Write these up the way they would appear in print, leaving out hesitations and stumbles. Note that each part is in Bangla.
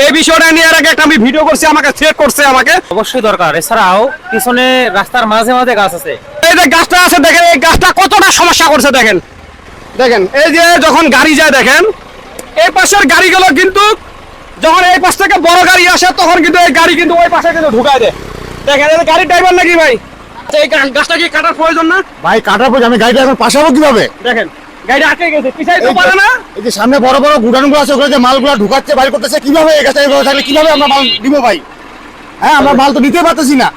এই বিষয়টা নিয়ে এর আগে একটা আমি ভিডিও করছি, আমাকে থ্রেট করছে আমাকে। অবশ্যই দরকার। এছাড়াও পিছনে রাস্তার মাঝে মাঝে গাছ আছে। এই যে গাছটা আছে দেখেন, এই গাছটা কতটা সমস্যা করছে দেখেন। দেখেন এই যে যখন গাড়ি যায় দেখেন, এই পাশের গাড়িগুলো কিন্তু যখন এই পাশ থেকে বড় গাড়ি আসে তখন কিন্তু এই গাড়ি কিন্তু ওই পাশে কিন্তু ঢুকায় দেয়। দেখেন এই গাড়ির ড্রাইভার নাকি ভাই, আচ্ছা এই গাছটা কি কাটার প্রয়োজন না? ভাই কাটার পর আমি গাড়িটা এখন পাশাবো কিভাবে? দেখেন গাড়ি আটকে গেছে, পিছাইতে পারে না। এই যে সামনে বড় বড় গুডাউনগুলো আছে, ওখানে যে মালগুলো ঢুকাচ্ছে বাইর করতেছে, কিভাবে এই গাছটা এইভাবে থাকলে কিভাবে আমরা মাল দিব ভাই? হ্যাঁ, আমরা মাল তো নিতে পারতেছি না।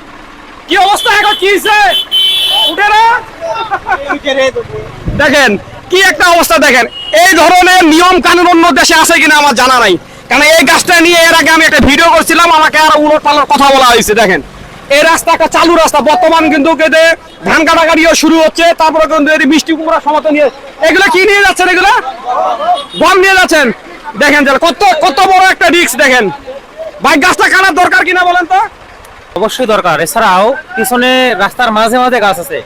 কি অবস্থা এখন, কি হইছে? উঠে না। দেখেন কি একটা অবস্থা দেখেন। এই ধরনের নিয়ম কানুন অন্য দেশে আছে কিনা আমার জানা নাই, কারণ এই গাছটা নিয়ে এর আগে আমি একটা ভিডিও করছিলাম, আমাকে আরো উলট পালট কথা বলা হয়েছে। দেখেন এই রাস্তা একটা চালু রাস্তা, বর্তমান কিন্তু এতে ধান কাটাকাটিও শুরু হচ্ছে, তারপরে কিন্তু এই মিষ্টি কুমড়া সমত নিয়ে এগুলো কি নিয়ে যাচ্ছেন, এগুলো গম নিয়ে যাচ্ছেন। দেখেন কত কত বড় একটা রিস্ক। দেখেন ভাই গাছটা কাটার দরকার কিনা বলেন তো? অবশ্যই দরকার। এছাড়াও পিছনে রাস্তার মাঝে মাঝে গাছ আছে,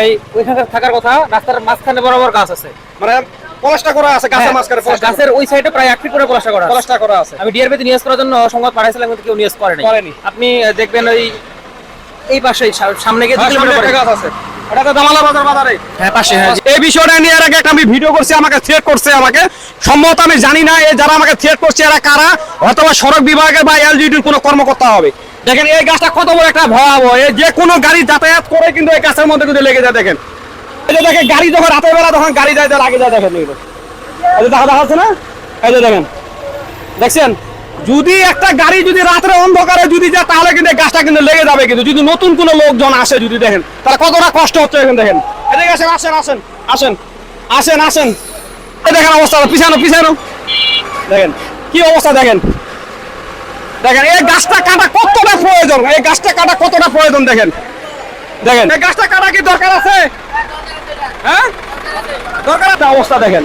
এই ওইখানে থাকার কথা। রাস্তার মাঝখানে বরাবর গাছ আছে, মানে পলাশটা করা আছে গাছের মাঝখানে, গাছের ওই সাইডে প্রায় 1 ফিট করে পলাশটা করা আছে। পলাশটা করা আছে। আমি ডিআরবিতে নিউজ করার জন্য সংবাদ পাঠাইছিলাম, কিন্তু কেউ নিউজ করেনি। আপনি দেখবেন ওই এই পাশে সামনে গিয়ে 2 কিলোমিটার পরে গাছ আছে, এটা তো দামালা বাজার বাজারে। হ্যাঁ পাশে। হ্যাঁ এই বিষয়টা নিয়ে এর আগে একটা আমি ভিডিও করছি, আমাকে থ্রেট করছে আমাকে। সম্ভবত আমি জানি না এই যারা আমাকে থ্রেট করছে এরা কারা, অথবা সড়ক বিভাগের বা এলজিডির কোনো কর্মকর্তা হবে। দেখেন এই গাছটা কত বড় একটা ভয়াবহ, যে কোনো গাড়ি যাতায়াত করে কিন্তু এই গাছের মধ্যে কিন্তু লেগে যায়। দেখেন এই যে দেখেন গাড়ি যখন রাতের বেলা তখন গাড়ি যায় আগে যায়, দেখেন এগুলো এই যে দেখা যাচ্ছে না, এই যে দেখেন দেখছেন। যদি একটা গাড়ি যদি রাতের অন্ধকারে যদি যায় তাহলে কিন্তু এই গাছটা কিন্তু লেগে যাবে, কিন্তু যদি নতুন কোনো লোকজন আসে যদি দেখেন তাহলে কতটা কষ্ট হচ্ছে। এখন দেখেন এদিকে আসেন আসেন আসেন আসেন আসেন আসেন, এই দেখেন অবস্থা, পিছানো পিছানো, দেখেন কি অবস্থা। দেখেন দেখেন এই গাছটা কাটা কতটা প্রয়োজন, এই গাছটা কাটা কতটা প্রয়োজন। দেখেন দেখেন এই গাছটা কাটা কি দরকার আছে? হ্যাঁ দরকার আছে, অবস্থা দেখেন।